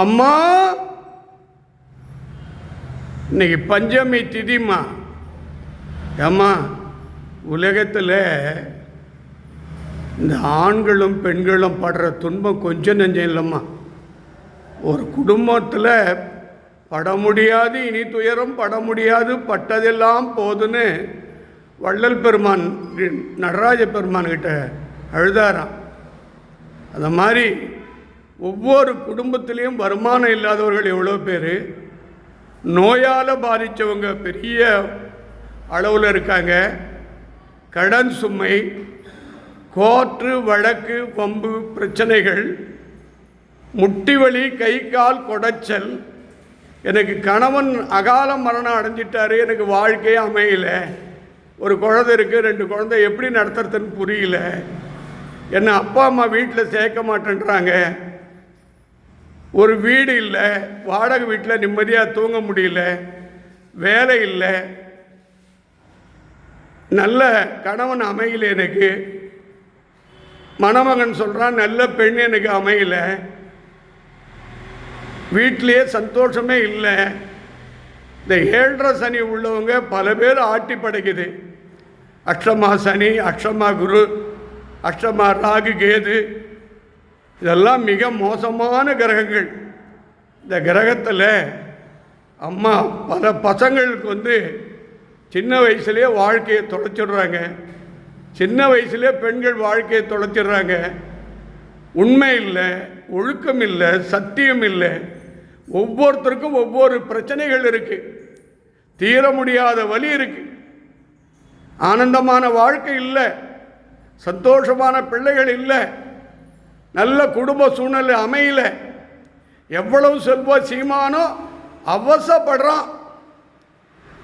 அம்மா, இன்னைக்கு பஞ்சமி திதிமா. அம்மா, உலகத்தில் இந்த ஆண்களும் பெண்களும் படுற துன்பம் கொஞ்சம் நெஞ்சம் இல்லைம்மா. ஒரு குடும்பத்தில் பட முடியாது, இனி துயரம் பட முடியாது, பட்டதெல்லாம் போதுன்னு வள்ளல் பெருமான் நடராஜ பெருமான்கிட்ட அழுதாராம். அந்த மாதிரி ஒவ்வொரு குடும்பத்திலையும் வருமானம் இல்லாதவர்கள் எவ்வளோ பேர், நோயால் பாதித்தவங்க பெரிய அளவில் இருக்காங்க. கடன் சுமை, கோர்ட்டு வழக்கு வம்பு பிரச்சனைகள், முட்டி வலி, கை கால் குடைச்சல், எனக்கு கணவன் அகால மரணம் அடைஞ்சிட்டாரு, எனக்கு வாழ்க்கையே அமையலை, ஒரு குழந்தை இருக்குது, 2 குழந்தை எப்படி நடத்துறதுன்னு புரியல, என்னை அப்பா அம்மா வீட்டில் சேர்க்க மாட்டேன்றாங்க, ஒரு வீடு இல்லை, வாடகை வீட்டில் நிம்மதியாக தூங்க முடியல, வேலை இல்லை, நல்ல கணவன் அமையலை, எனக்கு மணமகன் சொல்கிறான் நல்ல பெண் எனக்கு அமையலை, வீட்டிலேயே சந்தோஷமே இல்லை. இந்த 7.5 சனி உள்ளவங்க பல பேர் ஆட்டி படைக்குது. அஷ்டமா சனி, அஷ்டமா குரு, அஷ்டமா ராகு கேது, இதெல்லாம் மிக மோசமான கிரகங்கள். இந்த கிரகத்தில் அம்மா பல பசங்களுக்கு சின்ன வயசுலேயே வாழ்க்கையை தொலைச்சிடுறாங்க. சின்ன வயசுலேயே பெண்கள் வாழ்க்கையை தொலைச்சிடுறாங்க. உண்மை இல்லை, ஒழுக்கம் இல்லை, சத்தியம் இல்லை. ஒவ்வொருத்தருக்கும் ஒவ்வொரு பிரச்சனைகள் இருக்குது, தீர முடியாத வலி இருக்குது, ஆனந்தமான வாழ்க்கை இல்லை, சந்தோஷமான பிள்ளைகள் இல்லை, நல்ல குடும்ப சூழ்நிலை அமையல. எவ்வளவு செல்வ சீமானோ அவசப்படுறான்.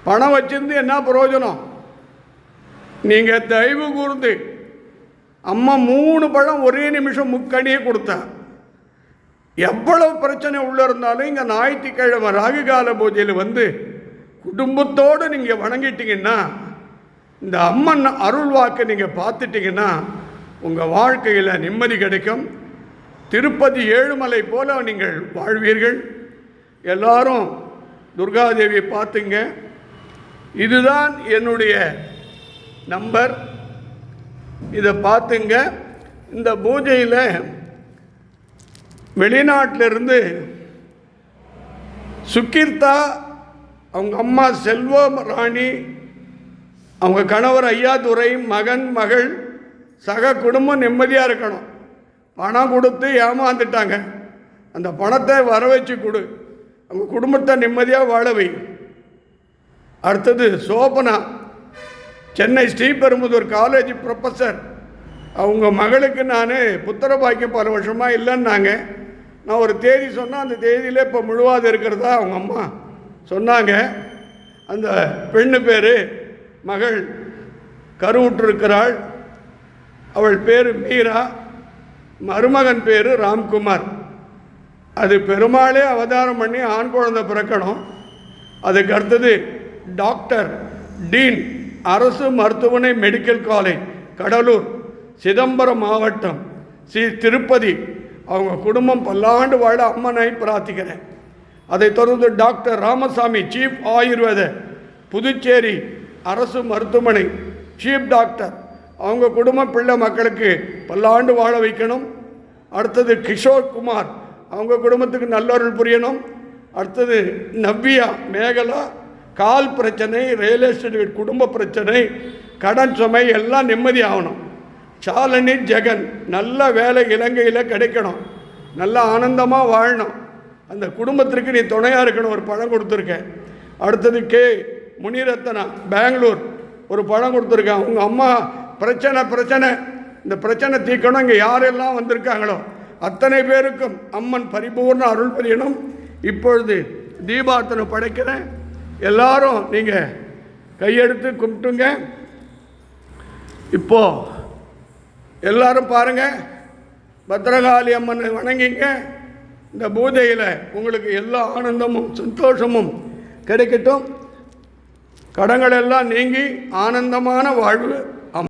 பணம் வச்சிருந்து என்ன பிரயோஜனம்? நீங்கள் தயவு கூர்ந்து அம்மா 3 பழம் ஒரே நிமிஷம் முக்கணியே கொடுத்தா. எவ்வளவு பிரச்சனை உள்ளே இருந்தாலும் இங்கே ஞாயிற்றுக்கிழமை ராகுகால பூஜையில் குடும்பத்தோடு நீங்கள் வணங்கிட்டீங்கன்னா, இந்த அம்மன் அருள் வாக்கு நீங்கள் பார்த்துட்டிங்கன்னா உங்கள் வாழ்க்கையில் நிம்மதி கிடைக்கும். திருப்பதி ஏழுமலை போல நீங்கள் வாழ்வீர்கள். எல்லாரும் துர்காதேவியை பார்த்துங்க. இதுதான் என்னுடைய நம்பர், இதை பார்த்துங்க. இந்த பூஜையில் வெளிநாட்டிலிருந்து சுகீர்த்தா, அவங்க அம்மா செல்வம் ராணி, அவங்க கணவர் ஐயாதுரை, மகன் மகள் சக குடும்பம் நிம்மதியாக இருக்கணும். பணம் கொடுத்து ஏமாந்துட்டாங்க, அந்த பணத்தை வர வச்சு கொடு, அவங்க குடும்பத்தை நிம்மதியாக வாழ வை. அடுத்தது சோபனா, சென்னை ஸ்ரீபெரும்புதூர் காலேஜ் ப்ரொஃபஸர், அவங்க மகளுக்கு நான் புத்திர பாக்கியம் பல வருஷமாக இல்லைன்னாங்க. நான் ஒரு தேதி சொன்னால் அந்த தேதியில் இப்போ முழுவாது இருக்கிறதா அவங்க அம்மா சொன்னாங்க. அந்த பெண்ணு பேர் மகள் கருவுற்றிருக்கிறாள், அவள் பேர் மீரா, மருமகன் பேர் ராம்குமார். அது பெருமாளே அவதாரம் பண்ணி ஆண் குழந்தை பிறக்கணும். அதுக்கு அடுத்தது டாக்டர் டீன், அரசு மருத்துவமனை மெடிக்கல் காலேஜ் கடலூர், சிதம்பரம் மாவட்டம், ஸ்ரீ திருப்பதி. அவங்க குடும்பம் பல்லாண்டு வாழ அம்மனை பிரார்த்திக்கிறேன். அதை தொடர்ந்து டாக்டர் ராமசாமி, சீஃப் ஆயுர்வேத, புதுச்சேரி அரசு மருத்துவமனை சீஃப் டாக்டர். அவங்க குடும்ப பிள்ளை மக்களுக்கு பல்லாண்டு வாழ வைக்கணும். அடுத்தது கிஷோர் குமார், அவங்க குடும்பத்துக்கு நல்லொருள் புரியணும். அடுத்தது நவ்யா மேகலா, கால் பிரச்சனை, ரியல் எஸ்டேட் குடும்ப பிரச்சனை, கடன் சுமை எல்லாம் நிம்மதி ஆகணும். சாலனி ஜெகன், நல்ல வேலை இலங்கையில் கிடைக்கணும், நல்ல ஆனந்தமாக வாழணும், அந்த குடும்பத்திற்கு நீ துணையாக இருக்கணும், ஒரு பழம் கொடுத்துருக்கேன். அடுத்தது கே முனிரத்னா, பெங்களூர், ஒரு பழம் கொடுத்துருக்கேன். அவங்க அம்மா பிரச்சனை, இந்த பிரச்சனை தீர்க்கணும். இங்கே யாரெல்லாம் வந்திருக்காங்களோ அத்தனை பேருக்கும் அம்மன் பரிபூர்ண அருள் புரியணும். இப்பொழுது தீபார்த்தனை படைக்கிறேன். எல்லாரும் நீங்கள் கையெடுத்து கும்பிட்டுங்க. இப்போது எல்லாரும் பாருங்கள், பத்ரகாளி அம்மனை வணங்கிங்க. இந்த பூஜையில் உங்களுக்கு எல்லா ஆனந்தமும் சந்தோஷமும் கிடைக்கட்டும். கடங்கள் எல்லாம் நீங்கி ஆனந்தமான வாழ்வு